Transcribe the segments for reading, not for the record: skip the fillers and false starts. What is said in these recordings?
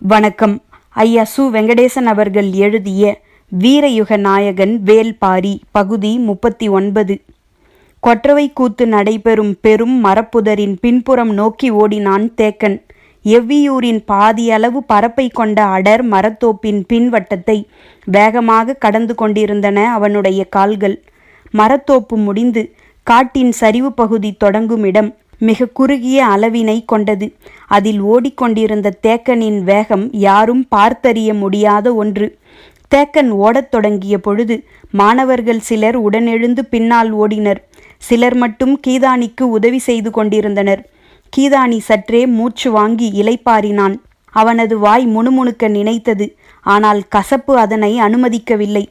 வணக்கம். ஐயா சு. வெங்கடேசன் அவர்கள் எழுதிய வீரயுக நாயகன் வேல்பாரி பகுதி 39. கொற்றவை கூத்து நடைபெறும் பெரும் மரப்புதரின் பின்புறம் நோக்கி ஓடினான் தேக்கன். எவ்வியூரின் பாதியளவு பரப்பை கொண்ட அடர் மரத்தோப்பின் பின்வட்டத்தை வேகமாக கடந்து கொண்டிருந்தன அவனுடைய கால்கள். மரத்தோப்பு முடிந்து காட்டின் சரிவு பகுதி தொடங்கும் இடம் மிக குறுகிய அளவினை கொண்டது. அதில் ஓடிக்கொண்டிருந்த தேக்கனின் வேகம் யாரும் பார்த்தறிய முடியாத ஒன்று. தேக்கன் ஓடத் தொடங்கிய பொழுது மாணவர்கள் சிலர் உடனெழுந்து பின்னால் ஓடினர். சிலர் மட்டும் கீதானிக்கு உதவி செய்து கொண்டிருந்தனர். கீதானி சற்றே மூச்சு வாங்கி இளைப்பாறினான். அவனது வாய் முணுமுணுக்க நினைத்தது. ஆனால் கசப்பு அதனை அனுமதிக்கவில்லை.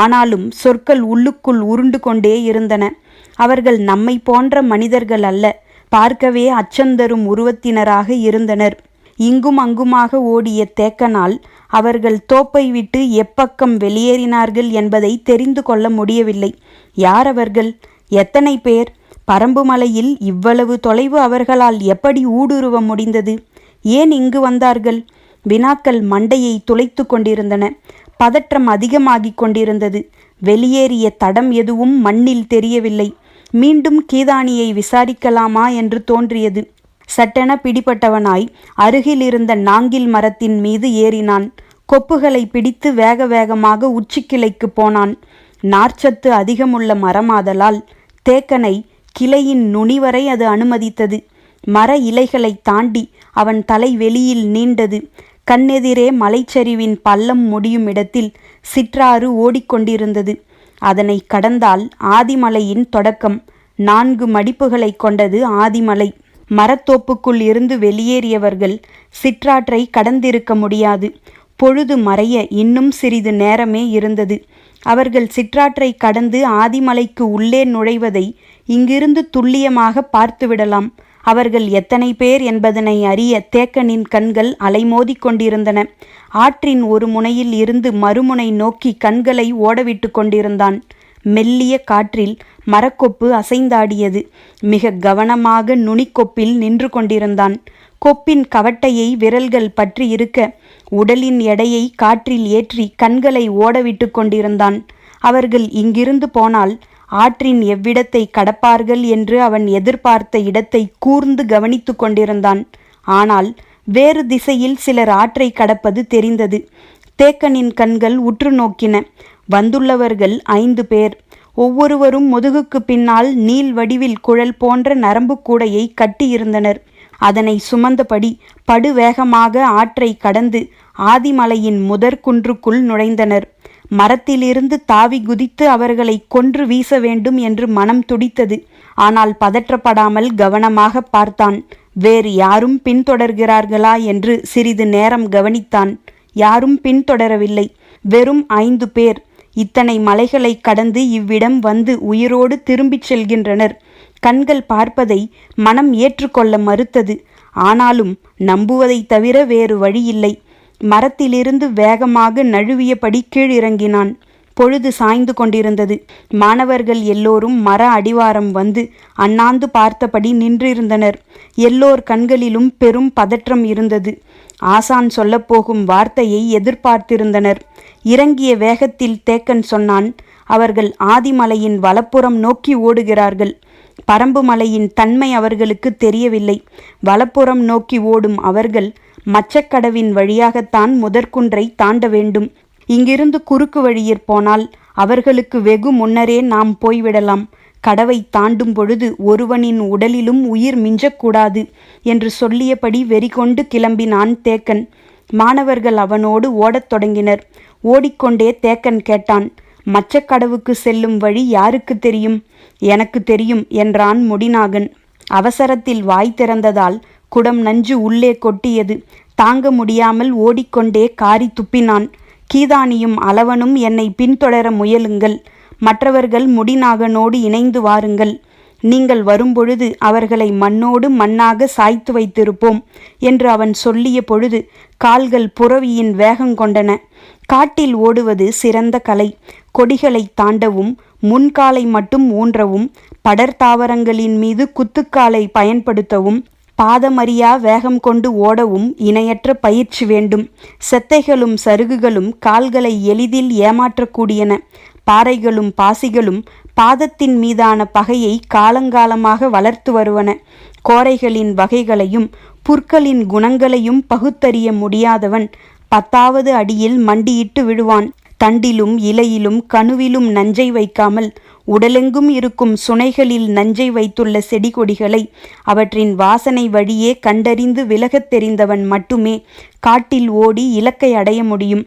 ஆனாலும் சொற்கள் உள்ளுக்குள் உருண்டு கொண்டே இருந்தன. அவர்கள் நம்மை போன்ற மனிதர்கள் அல்ல, பார்க்கவே அச்சந்தரும் உருவத்தினராக இருந்தனர். இங்கும் அங்குமாக ஓடிய தேக்கனால் அவர்கள் தோப்பை விட்டு எப்பக்கம் வெளியேறினார்கள் என்பதை தெரிந்து கொள்ள முடியவில்லை. யார் அவர்கள்? எத்தனை பேர்? பரம்புமலையில் இவ்வளவு தொலைவு அவர்களால் எப்படி ஊடுருவ முடிந்தது? ஏன் இங்கு வந்தார்கள்? வினாக்கள் மண்டையை துளைத்து கொண்டிருந்தன. பதற்றம் அதிகமாகிக் கொண்டிருந்தது. வெளியேறிய தடம் எதுவும் மண்ணில் தெரியவில்லை. மீண்டும் கீதானியை விசாரிக்கலாமா என்று தோன்றியது. சட்டென பிடிபட்டவனாய் அருகில் இருந்த நாங்கில் மரத்தின் மீது ஏறினான். கொப்புகளை பிடித்து வேக வேகமாக உச்சிக்கிளைக்கு போனான். நார்ச்சத்து அதிகமுள்ள மரமாதலால் தேக்கனை கிளையின் நுனிவரை அது அனுமதித்தது. மர இலைகளை தாண்டி அவன் தலை வெளியில் நீண்டது. கண்ணெதிரே மலைச்சரிவின் பள்ளம் முடியும் இடத்தில் சிற்றாறு ஓடிக்கொண்டிருந்தது. அதனை கடந்தால் ஆதிமலையின் தொடக்கம். 4 மடிப்புகளை கொண்டது ஆதிமலை. மரத்தோப்புக்குள் இருந்து வெளியேறியவர்கள் சிற்றாற்றை கடந்திருக்க முடியாது. பொழுது மறைய இன்னும் சிறிது நேரமே இருந்தது. அவர்கள் சிற்றாற்றை கடந்து ஆதிமலைக்கு உள்ளே நுழைவதை இங்கிருந்து துல்லியமாக பார்த்துவிடலாம். அவர்கள் எத்தனை பேர் என்பதனை அறிய தேக்கனின் கண்கள் அலைமோதி கொண்டிருந்தன. ஆற்றின் ஒரு முனையில் இருந்து மறுமுனை நோக்கி கண்களை ஓடவிட்டு கொண்டிருந்தான். மெல்லிய காற்றில் மரக்கொப்பு அசைந்தாடியது. மிக கவனமாக நுனிக்கொப்பில் நின்று கொண்டிருந்தான். கொப்பின் கவட்டையை விரல்கள் பற்றி இருக்க உடலின் எடையை காற்றில் ஏற்றி கண்களை ஓடவிட்டு கொண்டிருந்தான். அவர்கள் இங்கிருந்து போனால் ஆற்றின் எவ்விடத்தை கடப்பார்கள் என்று அவன் எதிர்பார்த்த இடத்தை கூர்ந்து கவனித்து கொண்டிருந்தான். ஆனால் வேறு திசையில் சிலர் ஆற்றை கடப்பது தெரிந்தது. தேக்கனின் கண்கள் உற்று நோக்கின. வந்துள்ளவர்கள் 5 பேர். ஒவ்வொருவரும் முதுகுக்கு பின்னால் நீள் வடிவில் குழல் போன்ற நரம்பு கூடையை கட்டியிருந்தனர். அதனை சுமந்தபடி படுவேகமாக ஆற்றை கடந்து ஆதிமலையின் முதற் குன்றுக்குள் நுழைந்தனர். மரத்திலிருந்து தாவி குதித்து அவர்களை கொன்று வீச வேண்டும் என்று மனம் துடித்தது. ஆனால் பதற்றப்படாமல் கவனமாக பார்த்தான். வேறு யாரும் பின்தொடர்கிறார்களா என்று சிறிது நேரம் கவனித்தான். யாரும் பின்தொடரவில்லை. வெறும் 5 பேர் இத்தனை மலைகளை கடந்து இவ்விடம் வந்து உயிரோடு திரும்பிச் செல்கின்றனர். கண்கள் பார்ப்பதை மனம் ஏற்றுக்கொள்ள மறுத்தது. ஆனாலும் நம்புவதை தவிர வேறு வழியில்லை. மரத்திலிருந்து வேகமாக நழுவியபடி கீழிறங்கினான். பொழுது சாய்ந்து கொண்டிருந்தது. மாணவர்கள் எல்லோரும் மர அடிவாரம் வந்து அண்ணாந்து பார்த்தபடி நின்றிருந்தனர். எல்லோர் கண்களிலும் பெரும் பதற்றம் இருந்தது. ஆசான் சொல்லப்போகும் வார்த்தையை எதிர்பார்த்திருந்தனர். இறங்கிய வேகத்தில் தேக்கன் சொன்னான், அவர்கள் ஆதிமலையின் வலப்புறம் நோக்கி ஓடுகிறார்கள். பரம்புமலையின் தன்மை அவர்களுக்கு தெரியவில்லை. வலப்புறம் நோக்கி ஓடும் அவர்கள் மச்சக்கடவின் வழியாகத்தான் முதற்குன்றை தாண்ட வேண்டும். இங்கிருந்து குறுக்கு வழியிற் போனால் அவர்களுக்கு வெகு முன்னரே நாம் போய்விடலாம். கடவை தாண்டும் பொழுது ஒருவனின் உடலிலும் உயிர் மிஞ்சக்கூடாது என்று சொல்லியபடி வெறிகொண்டு கிளம்பினான் தேக்கன். மாணவர்கள் அவனோடு ஓடத் தொடங்கினர். ஓடிக்கொண்டே தேக்கன் கேட்டான், மச்சக்கடவுக்கு செல்லும் வழி யாருக்கு தெரியும்? எனக்கு தெரியும் என்றான் முடிநாகன். அவசரத்தில் வாய் திறந்ததால் குடம் நஞ்சு உள்ளே கொட்டியது. தாங்க முடியாமல் ஓடிக்கொண்டே காரி துப்பினான். கீதானியும் அளவனும் என்னை பின்தொடர முயலுங்கள். மற்றவர்கள் முடிநாகனோடு இணைந்து வாருங்கள். நீங்கள் வரும்பொழுது அவர்களை மண்ணோடு மண்ணாக சாய்த்து வைத்திருப்போம் என்று அவன் சொல்லிய பொழுது கால்கள் புறவியின் வேகங்கொண்டன. காட்டில் ஓடுவது சிறந்த கலை. கொடிகளை தாண்டவும் முன்காலை மட்டும் ஊன்றவும் படர் தாவரங்களின் மீது குத்துக்காலை பயன்படுத்தவும் பாதமறியா வேகம் கொண்டு ஓடவும் இணையற்ற பயிற்சி வேண்டும். செத்தைகளும் சருகுகளும் கால்களை எளிதில் ஏமாற்றக்கூடியன. பாறைகளும் பாசிகளும் பாதத்தின் மீதான பகையை காலங்காலமாக வளர்த்து வருவன. கோரைகளின் வகைகளையும் புற்களின் குணங்களையும் பகுத்தறிய முடியாதவன் 10வது அடியில் மண்டியிட்டு விழுவான். தண்டிலும் இலையிலும் கணுவிலும் நஞ்சை வைக்காமல் உடலெங்கும் இருக்கும் சுனைகளில் நஞ்சை வைத்துள்ள செடி கொடிகளை அவற்றின் வாசனை வழியே கண்டறிந்து விலகத் தெரிந்தவன் மட்டுமே காட்டில் ஓடி இலக்கை அடைய முடியும்.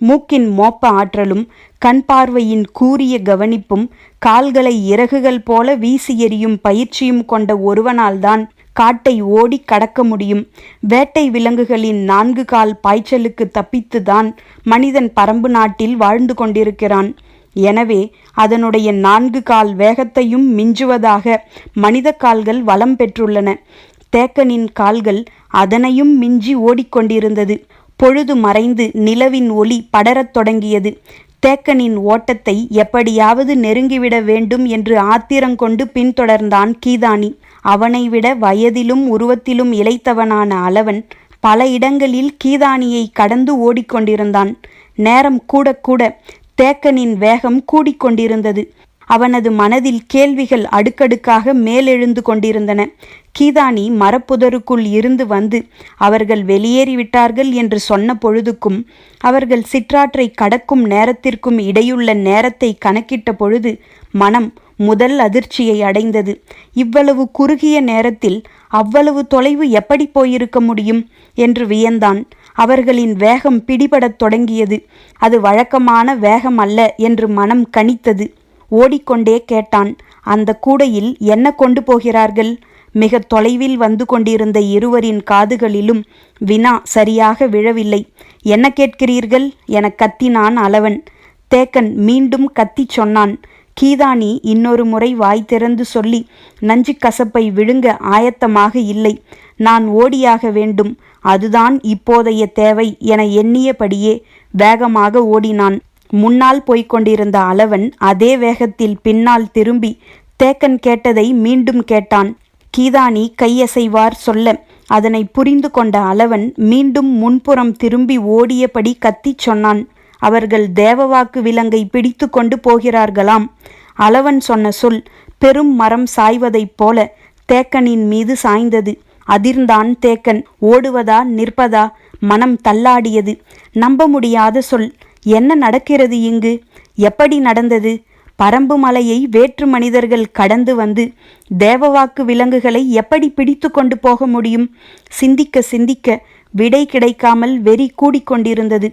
மூக்கின் மோப்ப ஆற்றலும் கண் பார்வையின் கூரிய கவனிப்பும் கால்களை இறகுகள் போல வீசி எறியும் பயிற்சியும் கொண்ட ஒருவனால்தான் காட்டை ஓடி கடக்க முடியும். வேட்டை விலங்குகளின் 4 கால் பாய்ச்சலுக்கு தப்பித்துதான் மனிதன் பரம்பு நாட்டில் வாழ்ந்து கொண்டிருக்கிறான். எனவே அதனுடைய 4 கால் வேகத்தையும் மிஞ்சுவதாக மனித கால்கள் வளம் பெற்றுள்ளன. தேக்கனின் கால்கள் அதனையும் மிஞ்சி ஓடிக்கொண்டிருந்தது. பொழுது மறைந்து நிலவின் ஒளி படரத் தொடங்கியது. தேக்கனின் ஓட்டத்தை எப்படியாவது நெருங்கிவிட வேண்டும் என்று ஆத்திரங்கொண்டு பின்தொடர்ந்தான் கீதானி. அவனை விட வயதிலும் உருவத்திலும் இளைத்தவனான அளவன் பல இடங்களில் கீதானியை கடந்து ஓடிக்கொண்டிருந்தான். நேரம் கூட கூட தேக்கனின் வேகம் கூடிக்கொண்டிருந்தது. அவனது மனதில் கேள்விகள் அடுக்கடுக்காக மேலெழுந்து கொண்டிருந்தன. கீதானி மரப்புதருக்குள் இருந்து வந்து அவர்கள் வெளியேறிவிட்டார்கள் என்று சொன்ன பொழுதுக்கும் அவர்கள் சிற்றாற்றை கடக்கும் நேரத்திற்கும் இடையுள்ள நேரத்தை கணக்கிட்ட பொழுது மனம் முதல் அதிர்ச்சியை அடைந்தது. இவ்வளவு குறுகிய நேரத்தில் அவ்வளவு தொலைவு எப்படி போயிருக்க முடியும் என்று வியந்தான். அவர்களின் வேகம் பிடிபடத் தொடங்கியது. அது வழக்கமான வேகம் அல்ல என்று மனம் கணித்தது. ஓடிக்கொண்டே கேட்டான், அந்த கூடையில் என்ன கொண்டு போகிறார்கள்? மிக தொலைவில் வந்து கொண்டிருந்த இருவரின் காதுகளிலும் வினா சரியாக விழவில்லை. என்ன கேட்கிறீர்கள் என கத்தினான் அளவன். தேக்கன் மீண்டும் கத்தி சொன்னான். கீதானி இன்னொரு முறை வாய் திறந்து சொல்லி நஞ்சு கசப்பை விழுங்க ஆயத்தமாக இல்லை. நான் ஓடியாக வேண்டும், அதுதான் இப்போதைய தேவை என எண்ணியபடியே வேகமாக ஓடினான். முன்னால் போய்கொண்டிருந்த அளவன் அதே வேகத்தில் பின்னால் திரும்பி தேக்கன் கேட்டதை மீண்டும் கேட்டான். கீதானி கையசைவார் சொல்ல அதனை புரிந்து கொண்ட அளவன் மீண்டும் முன்புறம் திரும்பி ஓடியபடி கத்தி சொன்னான். அவர்கள் தேவவாக்கு விலங்கை பிடித்து கொண்டு போகிறார்களாம். அளவன் சொன்ன சொல் பெரும் மரம் சாய்வதைப் போல தேக்கனின் மீது சாய்ந்தது. அதிர்ந்தான் தேக்கன். ஓடுவதா நிற்பதா? மனம் தள்ளாடியது. நம்ப முடியாத சொல். என்ன நடக்கிறது இங்கு? எப்படி நடந்தது? பரம்பு மலையை வேற்று மனிதர்கள் கடந்து வந்து தேவவாக்கு விலங்குகளை எப்படி பிடித்து கொண்டு போக முடியும்? சிந்திக்க சிந்திக்க விடை கிடைக்காமல் வெறி கூடிக்கொண்டிருந்தது.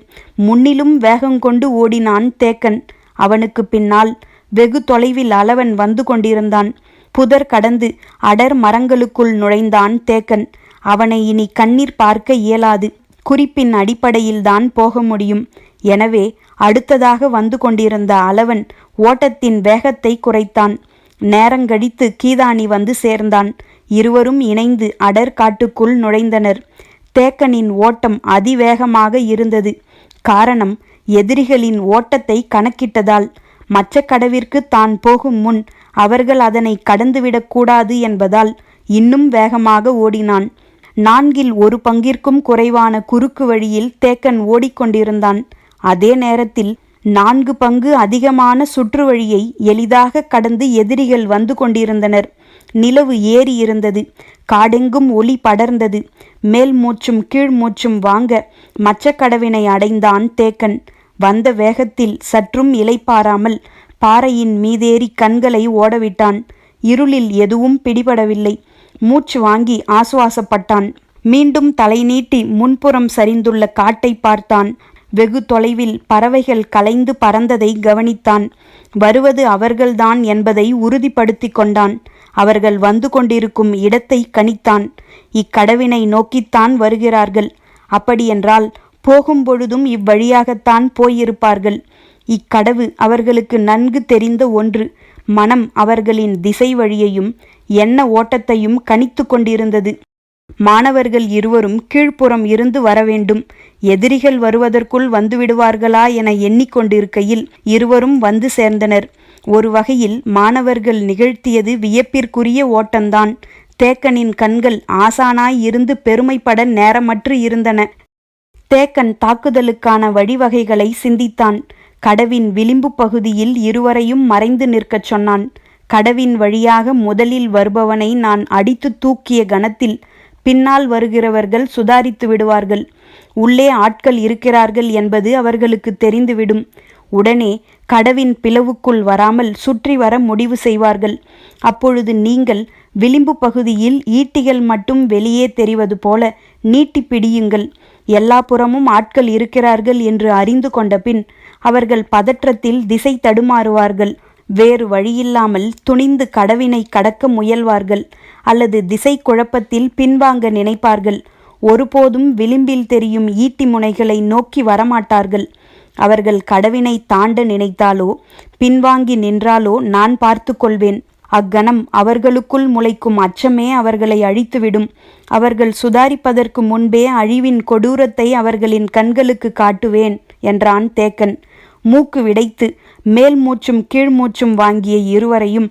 முன்னிலும் வேகங்கொண்டு ஓடினான் தேக்கன். அவனுக்கு பின்னால் வெகு தொலைவில் அளவன் வந்து கொண்டிருந்தான். புதர் கடந்து அடர் மரங்களுக்குள் நுழைந்தான் தேக்கன். அவனை இனி கண்ணீர் பார்க்க இயலாது. குறிப்பின் அடிப்படையில்தான் போக முடியும். எனவே அடுத்ததாக வந்து கொண்டிருந்த அளவன் ஓட்டத்தின் வேகத்தை குறைத்தான். நேரங்கழித்து கீதானி வந்து சேர்ந்தான். இருவரும் இணைந்து அடர் காட்டுக்குள் நுழைந்தனர். தேக்கனின் ஓட்டம் அதிவேகமாக இருந்தது. காரணம், எதிரிகளின் ஓட்டத்தை கணக்கிட்டதால். மச்சக்கடவிற்கு தான் போகும் முன் அவர்கள் அதனை கடந்துவிடக்கூடாது என்பதால் இன்னும் வேகமாக ஓடினான். 1/4 பங்கிற்கும் குறைவான குறுக்கு வழியில் தேக்கன் ஓடிக்கொண்டிருந்தான். அதே நேரத்தில் 4 பங்கு அதிகமான சுற்று வழியை எளிதாக கடந்து எதிரிகள் வந்து கொண்டிருந்தனர். நிலவு ஏறி இருந்தது. காடெங்கும் ஒளி படர்ந்தது. மேல் மூச்சும் கீழ் மூச்சும் வாங்க மச்சக்கடவினை அடைந்தான் தேக்கன். வந்த வேகத்தில் சற்றும் இளைப்பாராமல் பாறையின் மீதேறி கண்களை ஓடவிட்டான். இருளில் எதுவும் பிடிபடவில்லை. மூச்சு வாங்கி ஆசுவாசப்பட்டான். மீண்டும் தலை நீட்டி முன்புறம் சரிந்துள்ள காட்டை பார்த்தான். வெகு தொலைவில் பறவைகள் கலைந்து பறந்ததை கவனித்தான். வருவது அவர்கள்தான் என்பதை உறுதிப்படுத்தி கொண்டான். அவர்கள் வந்து கொண்டிருக்கும் இடத்தை கணித்தான். இக்கடவினை நோக்கித்தான் வருகிறார்கள். அப்படியென்றால் போகும்பொழுதும் இவ்வழியாகத்தான் போயிருப்பார்கள். இக்கடவு அவர்களுக்கு நன்கு தெரிந்த ஒன்று. மனம் அவர்களின் திசை வழியையும் எண்ண ஓட்டத்தையும் கணித்து கொண்டிருந்தது. மாணவர்கள் இருவரும் கீழ்ப்புறம் இருந்து வரவேண்டும். எதிரிகள் வருவதற்குள் வந்துவிடுவார்களா என எண்ணிக்கொண்டிருக்கையில் இருவரும் வந்து சேர்ந்தனர். ஒரு வகையில் மாணவர்கள் நிகழ்த்தியது வியப்பிற்குரிய ஓட்டம்தான். தேக்கனின் கண்கள் ஆசானாய் இருந்து பெருமைப்பட நேரமற்று இருந்தன. தேக்கன் தாக்குதலுக்கான வழிவகைகளை சிந்தித்தான். கடவின் விளிம்பு பகுதியில் இருவரையும் மறைந்து நிற்கச் சொன்னான். கடவின் வழியாக முதலில் வருபவனை நான் அடித்து தூக்கிய கணத்தில் பின்னால் வருகிறவர்கள் சுதாரித்து விடுவார்கள். உள்ளே ஆட்கள் இருக்கிறார்கள் என்பது அவர்களுக்கு தெரிந்துவிடும். உடனே கடவின் பிளவுக்குள் வராமல் சுற்றி வர முடிவு செய்வார்கள். அப்பொழுது நீங்கள் விளிம்பு பகுதியில் ஈட்டிகள் மட்டும் வெளியே தெரிவது போல நீட்டி பிடியுங்கள். எல்லா புறமும் ஆட்கள் இருக்கிறார்கள் என்று அறிந்து கொண்ட பின் அவர்கள் பதற்றத்தில் திசை தடுமாறுவார்கள். வேறு வழியில்லாமல் துணிந்து கடவினை கடக்க முயல்வார்கள் அல்லது திசை குழப்பத்தில் பின்வாங்க நினைப்பார்கள். ஒருபோதும் விளிம்பில் தெரியும் ஈட்டி முனைகளை நோக்கி வரமாட்டார்கள். அவர்கள் கடவினை தாண்ட நினைத்தாலோ பின்வாங்கி நின்றாலோ நான் பார்த்து கொள்வேன். அக்கணம் அவர்களுக்குள் முளைக்கும் அச்சமே அவர்களை அழித்துவிடும். அவர்கள் சுதாரிப்பதற்கு முன்பே அழிவின் கொடூரத்தை அவர்களின் கண்களுக்கு காட்டுவேன் என்றான் தேக்கன். மூக்கு விடைத்து மேல் மூச்சும் கீழ்மூச்சும் வாங்கிய இருவரையும்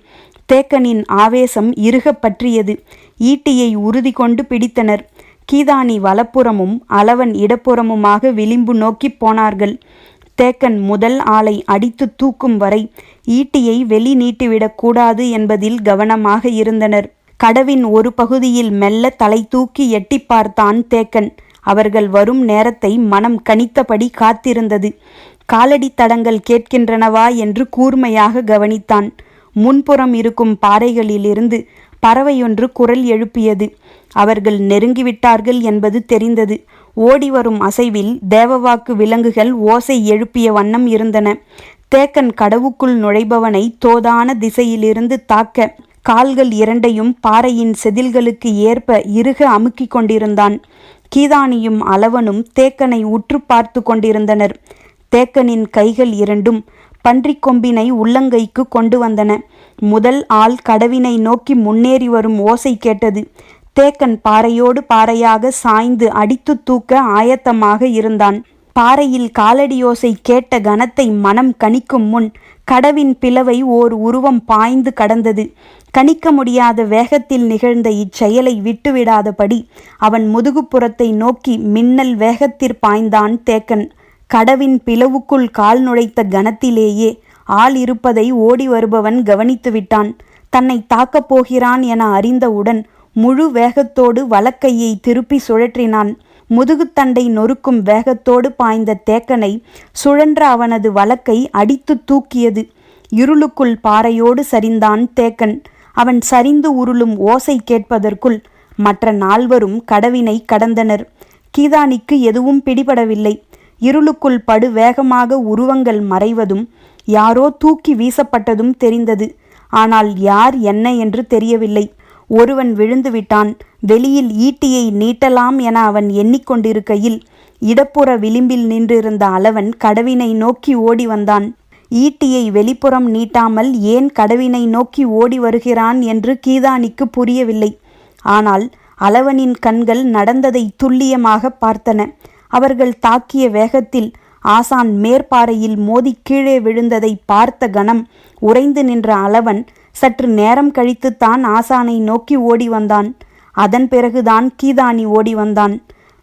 தேக்கனின் ஆவேசம் இறுகப் பற்றியது. ஈட்டியை உறுதி கொண்டு பிடித்தனர். கீதானி வலப்புறமும் அளவன் இடப்புறமுமாக விளிம்பு நோக்கி போனார்கள். தேக்கன் முதல் ஆளை அடித்து தூக்கும் வரை ஈட்டியை வெளி நீட்டிவிடக் கூடாது என்பதில் கவனமாக இருந்தனர். கடவின் ஒரு பகுதியில் மெல்ல தலை தூக்கி எட்டி பார்த்தான் தேக்கன். அவர்கள் வரும் நேரத்தை மனம் கணித்தபடி காத்திருந்தது. காலடி தடங்கள் கேட்கின்றனவா என்று கூர்மையாக கவனித்தான். முன்புறம் இருக்கும் பாறைகளிலிருந்து பறவையொன்று குரல் எழுப்பியது. அவர்கள் நெருங்கிவிட்டார்கள் என்பது தெரிந்தது. ஓடிவரும் அசைவில் தேவவாக்கு விலங்குகள் ஓசை எழுப்பிய வண்ணம் இருந்தன. தேக்கன் கடவுக்குள் நுழைபவனை தோதான திசையிலிருந்து தாக்க கால்கள் இரண்டையும் பாறையின் செதில்களுக்கு ஏற்ப இறுக அமுக்கிக் கொண்டிருந்தான். கீதானியும் அளவனும் தேக்கனை உற்று பார்த்து கொண்டிருந்தனர். தேக்கனின் கைகள் இரண்டும் பன்றிக் கொம்பினை உள்ளங்கைக்கு கொண்டு வந்தன. முதல் ஆள் கடவினை நோக்கி முன்னேறி வரும் ஓசை கேட்டது. தேக்கன் பாறையோடு பாறையாக சாய்ந்து அடித்து தூக்க ஆயத்தமாக இருந்தான். பாறையில் காலடியோசை கேட்ட கணத்தை மனம் கணிக்கும் முன் கடவின் பிளவை ஓர் உருவம் பாய்ந்து கடந்தது. கணிக்க முடியாத வேகத்தில் நிகழ்ந்த இச்செயலை விட்டுவிடாதபடி அவன் முதுகுப்புறத்தை நோக்கி மின்னல் வேகத்தில் பாய்ந்தான் தேக்கன். கடவின் பிளவுக்குள் கால் நுழைத்த கணத்திலேயே ஆள் இருப்பதை ஓடி வருபவன் கவனித்து விட்டான். தன்னை தாக்கப் போகிறான் என அறிந்தவுடன் முழு வேகத்தோடு வலக்கையை திருப்பி சுழற்றினான். முதுகுத்தண்டை நொறுக்கும் வேகத்தோடு பாய்ந்த தேக்கனை சுழன்ற அவனது வலக்கை அடித்து தூக்கியது. இருளுக்குள் பாறையோடு சரிந்தான் தேக்கன். அவன் சரிந்து உருளும் ஓசை கேட்பதற்குள் மற்ற நால்வரும் கடவினை கடந்தனர். கீதானிக்கு எதுவும் பிடிபடவில்லை. இருளுக்குள் படு வேகமாக உருவங்கள் மறைவதும் யாரோ தூக்கி வீசப்பட்டதும் தெரிந்தது. ஆனால் யார் என்ன என்று தெரியவில்லை. ஒருவன் விழுந்து விட்டான். வெளியில் ஈட்டியை நீட்டலாம் என அவன் எண்ணிக்கொண்டிருக்கையில் இடப்புற விளிம்பில் நின்றிருந்த அளவன் கடவினை நோக்கி ஓடி வந்தான். ஈட்டியை வெளிப்புறம் நீட்டாமல் ஏன் கடவினை நோக்கி ஓடி வருகிறான் என்று கீதானிக்கு புரியவில்லை. ஆனால் அளவனின் கண்கள் நடந்ததை துல்லியமாக பார்த்தன. அவர்கள் தாக்கிய வேகத்தில் ஆசான் மேற்பாறையில் மோதி கீழே விழுந்ததை பார்த்த கணம் உறைந்து நின்ற அளவன் சற்று நேரம் கழித்துத்தான் ஆசானை நோக்கி ஓடி வந்தான். அதன் பிறகுதான் கீதானி ஓடி வந்தான்.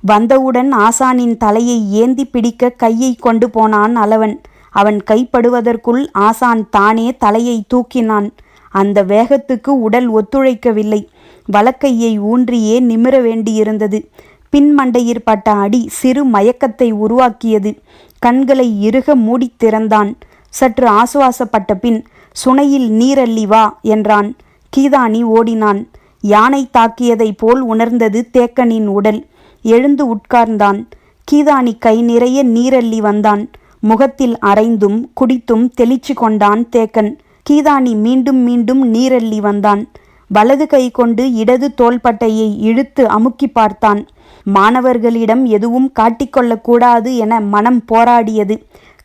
வந்தவுடன் ஆசானின் தலையை ஏந்தி பிடிக்க கையை கொண்டு போனான் அளவன். அவன் கைப்படுவதற்குள் ஆசான் தானே தலையை தூக்கினான். அந்த வேகத்துக்கு உடல் ஒத்துழைக்கவில்லை. வலக்கையை ஊன்றியே நிமிர வேண்டியிருந்தது. பின்மண்டையிற் பட்ட அடி சிறு மயக்கத்தை உருவாக்கியது. கண்களை இறுக மூடி திறந்தான். சற்று ஆசுவாசப்பட்ட பின் சுனையில் நீரள்ளி வா என்றான். கீதானி ஓடினான். யானை தாக்கியதை போல் உணர்ந்தது தேக்கனின் உடல். எழுந்து உட்கார்ந்தான். கீதானி கை நிறைய நீரள்ளி வந்தான். முகத்தில் அரைந்தும் குடித்தும் தெளிச்சு கொண்டான் தேக்கன். கீதானி மீண்டும் மீண்டும் நீரள்ளி வந்தான். வலது கை கொண்டு இடது தோள்பட்டையை இழுத்து அமுக்கி பார்த்தான். மாணவர்களிடம் எதுவும் காட்டிக்கொள்ளக்கூடாது என மனம் போராடியது.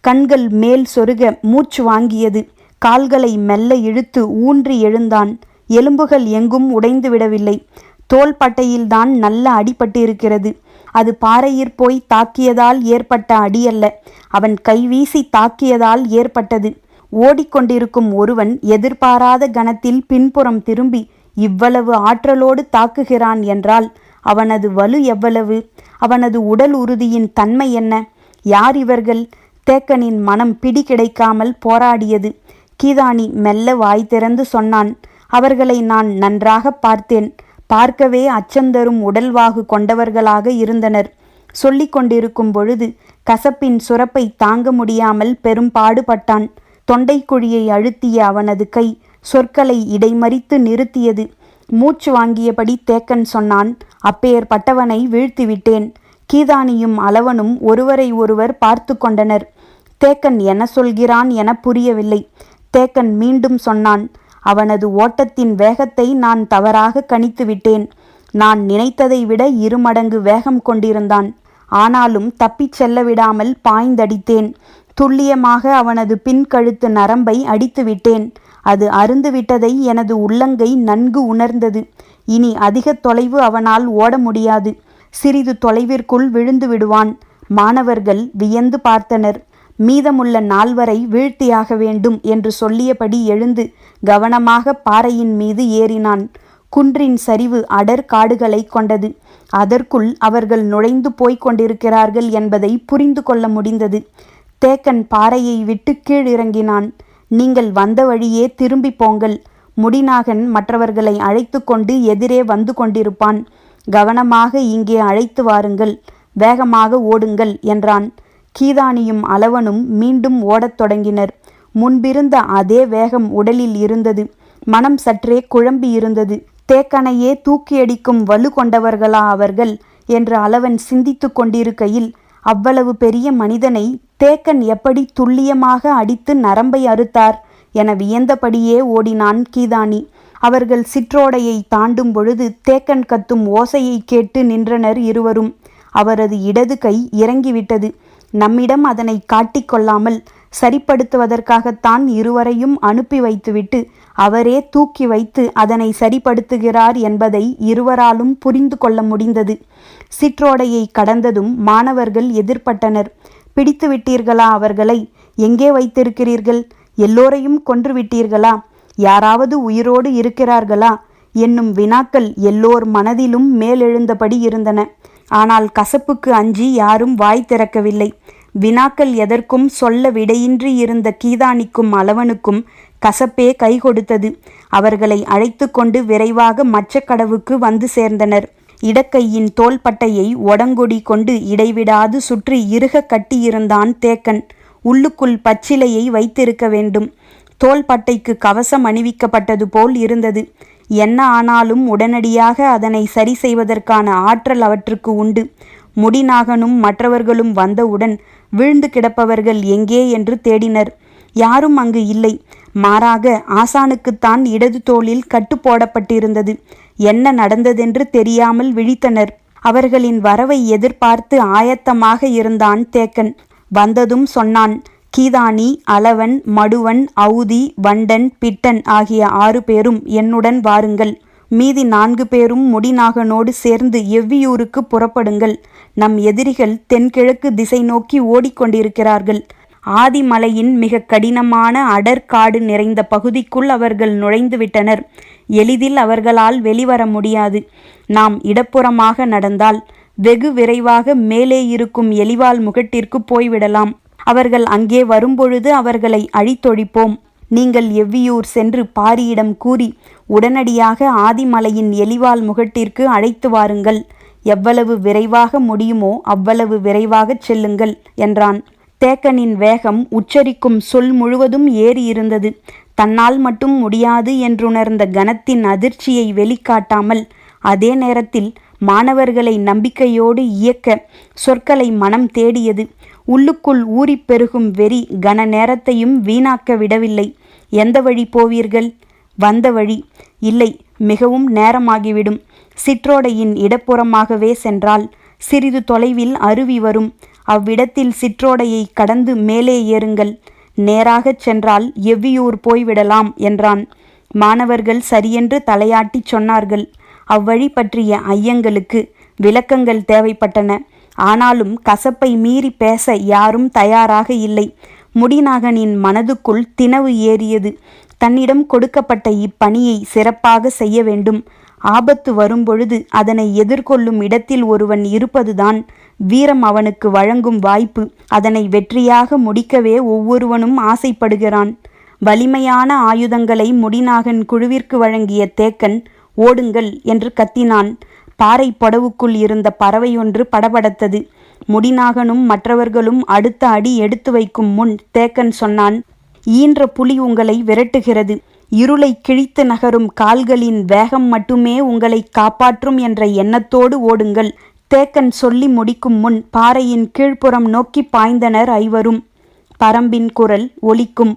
கண்கள் மேல் சொருக மூச்சு வாங்கியது. கால்களை மெல்ல இழுத்து ஊன்றி எழுந்தான். எலும்புகள் எங்கும் உடைந்து விடவில்லை. தோள்பட்டையில்தான் நல்ல அடிபட்டிருக்கிறது. அது பாறையிற் போய் தாக்கியதால் ஏற்பட்ட அடியல்ல, அவன் கைவீசி தாக்கியதால் ஏற்பட்டது. ஓடிக்கொண்டிருக்கும் ஒருவன் எதிர்பாராத கணத்தில் பின்புறம் திரும்பி இவ்வளவு ஆற்றலோடு தாக்குகிறான் என்றால் அவனது வலு எவ்வளவு? அவனது உடல் உறுதியின் தன்மை என்ன? யார் இவர்கள்? தேக்கனின் மனம் பிடி கிடைக்காமல் போராடியது. கீதானி மெல்ல வாய் திறந்து சொன்னான், அவர்களை நான் நன்றாக பார்த்தேன். பார்க்கவே அச்சந்தரும் உடல்வாகு கொண்டவர்களாக இருந்தனர். சொல்லிக் கொண்டிருக்கும் பொழுது கசப்பின் சுரப்பை தாங்க முடியாமல் பெரும் பாடுபட்டான். தொண்டைக்குழியை அழுத்திய அவனது கை சொற்களை இடைமறித்து நிறுத்தியது. மூச்சு வாங்கியபடி தேக்கன் சொன்னான், அப்பேற்பட்டவனை வீழ்த்திவிட்டேன். கீதானியும் அளவனும் ஒருவரை ஒருவர் பார்த்து கொண்டனர். தேக்கன் என்ன சொல்கிறான் என புரியவில்லை. தேக்கன் மீண்டும் சொன்னான், அவனது ஓட்டத்தின் வேகத்தை நான் தவறாக கணித்து விட்டேன். நான் நினைத்ததை விட 2 மடங்கு வேகம் கொண்டிருந்தான். ஆனாலும் தப்பிச் செல்ல விடாமல் பாய்ந்தடித்தேன். துல்லியமாக அவனது பின்கழுத்து நரம்பை அடித்து விட்டேன். அது அருந்து விட்டதை எனது உள்ளங்கை நன்கு உணர்ந்தது. இனி அதிக தொலைவு அவனால் ஓட முடியாது. சிறிது தொலைவிற்குள் விழுந்து விடுவான். மாணவர்கள் வியந்து பார்த்தனர். மீதமுள்ள 4 வீழ்த்தியாக வேண்டும் என்று சொல்லியபடி எழுந்து கவனமாக பாறையின் மீது ஏறினான். குன்றின் சரிவு அடர் காடுகளை கொண்டது. அதற்குள் அவர்கள் நுழைந்து போய்க் கொண்டிருக்கிறார்கள் என்பதை புரிந்து கொள்ள முடிந்தது. தேக்கன் பாறையை விட்டு கீழிறங்கினான். நீங்கள் வந்த வழியே திரும்பி போங்கள். முடிநாகன் மற்றவர்களை அழைத்து கொண்டு எதிரே வந்து கொண்டிருப்பான். கவனமாக இங்கே அழைத்து வாருங்கள். வேகமாக ஓடுங்கள் என்றான். கீதானியும் அளவனும் மீண்டும் ஓடத் தொடங்கினர். முன்பிருந்த அதே வேகம் உடலில் இருந்தது. மனம் சற்றே குழம்பி இருந்தது. தேக்கனையே தூக்கியடிக்கும் வலு கொண்டவர்களா அவர்கள் என்று அளவன் சிந்தித்து கொண்டிருக்கையில் அவ்வளவு பெரிய மனிதனை தேக்கன் எப்படி துல்லியமாக அடித்து நரம்பை அறுத்தார் என வியந்தபடியே ஓடினான் கீதானி. அவர்கள் சிற்றோடையை தாண்டும் பொழுது தேக்கன் கத்தும் ஓசையை கேட்டு நின்றனர் இருவரும். அவரது இடது கை இறங்கிவிட்டது. நம்மிடம் அதனை காட்டிக்கொள்ளாமல் சரிப்படுத்துவதற்காகத்தான் இருவரையும் அனுப்பி வைத்துவிட்டு அவரே தூக்கி வைத்து அதனை சரிப்படுத்துகிறார் என்பதை இருவராலும் புரிந்து கொள்ள முடிந்தது. சிற்றோடையை கடந்ததும் மாணவர்கள் எதிர்பட்டனர். பிடித்து விட்டீர்களா அவர்களை? எங்கே வைத்திருக்கிறீர்கள்? எல்லோரையும் கொன்று விட்டீர்களா? யாராவது உயிரோடு இருக்கிறார்களா என்னும் வினாக்கள் எல்லோர் மனதிலும் மேலெழுந்தபடி இருந்தன. ஆனால் கசப்புக்கு அஞ்சி யாரும் வாய் திறக்கவில்லை. வினாக்கள் எதற்கும் சொல்ல விடையின்றி இருந்த கீதானிக்கும் அளவனுக்கும் கசப்பே கை கொடுத்தது. அவர்களை அழைத்து கொண்டு விரைவாக மச்சக்கடவுக்கு வந்து சேர்ந்தனர். இடக்கையின் தோள்பட்டையை ஒடங்கொடி கொண்டு இடைவிடாது சுற்றி இறுக கட்டியிருந்தான் தேக்கன். உள்ளுக்குள் பச்சிலையை வைத்திருக்க வேண்டும். தோள்பட்டைக்கு கவசம் அணிவிக்கப்பட்டது போல் இருந்தது. என்ன ஆனாலும் உடனடியாக அதனை சரி செய்வதற்கான ஆற்றல் அவற்றுக்கு உண்டு. முடிநாகனும் மற்றவர்களும் வந்தவுடன் விழுந்து கிடப்பவர்கள் எங்கே என்று தேடினர். யாரும் அங்கு இல்லை. மாறாக ஆசானுக்குத்தான் இடது தோளில் கட்டு போடப்பட்டிருந்தது. என்ன நடந்ததென்று தெரியாமல் விழித்தனர். அவர்களின் வரவை எதிர்பார்த்து ஆயத்தமாக இருந்தான் தேக்கன். வந்ததும் சொன்னான், கீதானி, அளவன், மடுவன், அவுதி, வண்டன், பிட்டன் ஆகிய 6 பேரும் என்னுடன் வாருங்கள். மீதி 4 பேரும் முடிநாகனோடு சேர்ந்து எவ்வியூருக்கு புறப்படுங்கள். நம் எதிரிகள் தென்கிழக்கு திசை நோக்கி ஓடிக்கொண்டிருக்கிறார்கள். ஆதிமலையின் மிக கடினமான அடற்காடு நிறைந்த பகுதிக்குள் அவர்கள் நுழைந்துவிட்டனர். எளிதில் அவர்களால் வெளிவர முடியாது. நாம் இடப்புறமாக நடந்தால் வெகு விரைவாக மேலே இருக்கும் எலிவால் முகட்டிற்கு போய்விடலாம். அவர்கள் அங்கே வரும்பொழுது அவர்களை அழித்தொழிப்போம். நீங்கள் எவ்வியூர் சென்று பாரியிடம் கூறி உடனடியாக ஆதிமலையின் எலிவால் முகட்டிற்கு அழைத்து வாருங்கள். எவ்வளவு விரைவாக முடியுமோ அவ்வளவு விரைவாகச் செல்லுங்கள் என்றான். தேக்கனின் வேகம் உச்சரிக்கும் சொல் முழுவதும் ஏறி இருந்தது. தன்னால் மட்டும் முடியாது என்றுணர்ந்த கனத்தின் அதிர்ச்சியை வெளிக்காட்டாமல் அதே நேரத்தில் மாணவர்களை நம்பிக்கையோடு இயக்க சொற்களை மனம் தேடியது. உள்ளுக்குள் ஊறிப் பெருகும் வெறி கன நேரத்தையும் வீணாக்க விடவில்லை. எந்த வழி போவீர்கள்? வந்த வழி. இல்லை, மிகவும் நேரமாகிவிடும். சிற்றோடையின் இடப்புறமாகவே சென்றால் சிறிது தொலைவில் அருவி வரும். அவ்விடத்தில் சிற்றோடையை கடந்து மேலே ஏறுங்கள். நேராகச் சென்றால் எவ்வியூர் போய்விடலாம் என்றான். மாணவர்கள் சரியென்று தலையாட்டிச் சொன்னார்கள். அவ்வழி பற்றிய ஐயங்களுக்கு விளக்கங்கள் தேவைப்பட்டன. ஆனாலும் கசப்பை மீறி பேச யாரும் தயாராக இல்லை. முடிநாகனின் மனதுக்குள் தினவு ஏறியது. தன்னிடம் கொடுக்கப்பட்ட இப்பணியை சிறப்பாக செய்ய வேண்டும். ஆபத்து வரும்பொழுது அதனை எதிர்கொள்ளும் இடத்தில் ஒருவன் இருப்பதுதான் வீரம் அவனுக்கு வழங்கும் வாய்ப்பு. அதனை வெற்றியாக முடிக்கவே ஒவ்வொருவனும் ஆசைப்படுகிறான். வலிமையான ஆயுதங்களை முடிநாகன் குழுவிற்கு வழங்கிய தேக்கன் ஓடுங்கள் என்று கத்தினான். பாறை பொடவுக்குள் இருந்த பறவையொன்று படபடத்தது. முடிநாகனும் மற்றவர்களும் அடுத்த அடி எடுத்து வைக்கும் முன் தேக்கன் சொன்னான், ஈன்ற புலி உங்களை விரட்டுகிறது. இருளை கிழித்து நகரும் கால்களின் வேகம் மட்டுமே உங்களை காப்பாற்றும் என்ற எண்ணத்தோடு ஓடுங்கள். தேக்கன் சொல்லி முடிக்கும் முன் பாறையின் கீழ்ப்புறம் நோக்கி பாய்ந்தனர் ஐவரும். பரம்பின் குரல் ஒலிக்கும்.